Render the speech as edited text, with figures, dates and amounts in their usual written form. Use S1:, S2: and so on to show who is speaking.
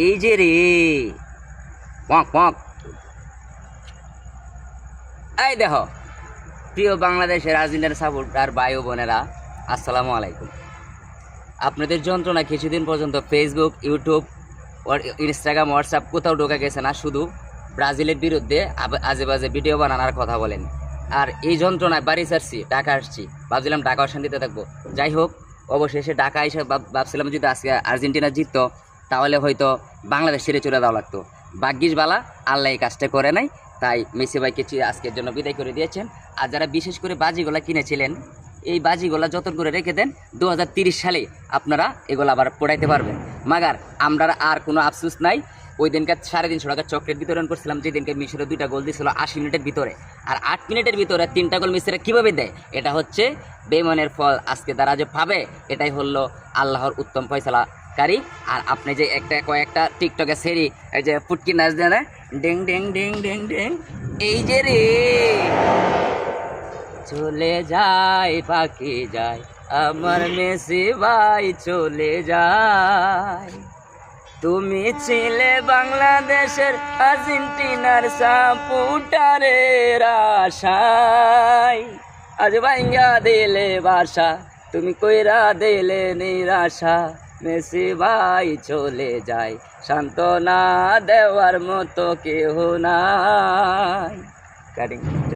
S1: এই যে রে, পক পক। এই দেখো প্রিয় বাংলাদেশের আর্জেন্টিনার সাপোর্টার ভাই ও বোনেরা, আসসালামু আলাইকুম। আপনাদের যন্ত্রণা কিছুদিন পর্যন্ত ফেসবুক, ইউটিউব, ইনস্টাগ্রাম, হোয়াটসঅ্যাপ কোথাও ঢোকা গেছে না, শুধু ব্রাজিলের বিরুদ্ধে আজে বাজে ভিডিও বানানোর কথা বলেন। আর এই যন্ত্রণায় বাড়ি ছাড়ছি, ঢাকা আসছি, ভাবছিলাম ঢাকা শান্তিতে থাকবো। যাই হোক, অবশেষে ঢাকা এসে ভাবছিলাম যদি আজকে আর্জেন্টিনা জিততো তাহলে হয়তো বাংলাদেশ ছেড়ে চলে যাওয়া লাগতো। ভাগ্যিস বালা, আল্লাহ এই কাজটা করে নাই, তাই মেসি ভাইকে আজকের জন্য বিদায় করে দিয়েছেন। আর যারা বিশেষ করে বাজিগুলা কিনেছিলেন, এই বাজিগুলা যতন করে রেখে দেন, 2030 সালে আপনারা এগুলো আবার পড়াইতে পারবেন। মাগার আমরা আর কোনো আফসোস নাই। ওই দিনকে 350 টাকা চকলেট বিতরণ করছিলাম, যেদিনকে মিশরে 2টা গোল দিয়েছিল 80 মিনিটের ভিতরে, আর 8 মিনিটের ভিতরে 3টা গোল মিশরে কীভাবে দেয়, এটা হচ্ছে বেইমানের ফল। আজকে তারা যে পাবে, এটাই হলো আল্লাহর উত্তম ফয়সালাকারী। আর আপনি যে কয়েকটা টিকটকে সেরি, এই যে ফুটকি নাচ দেন, ডেং ডেং ডেং ডেং ডেং, এই যে রে চলে যায় পাখি যায়, আমার মেসি ভাই চলে যায়। তুমি ছিলে বাংলাদেশের আর্জেন্টিনার সাপোর্টারের আশায়, আজ ভাঙ্গা দিলে বাসা, তুমি কইরা দিলে নিরাশা। মেসি ভাই চলে যায়, সান্ত্বনা দেওয়ার মতো কেহ নাই। কাটিং।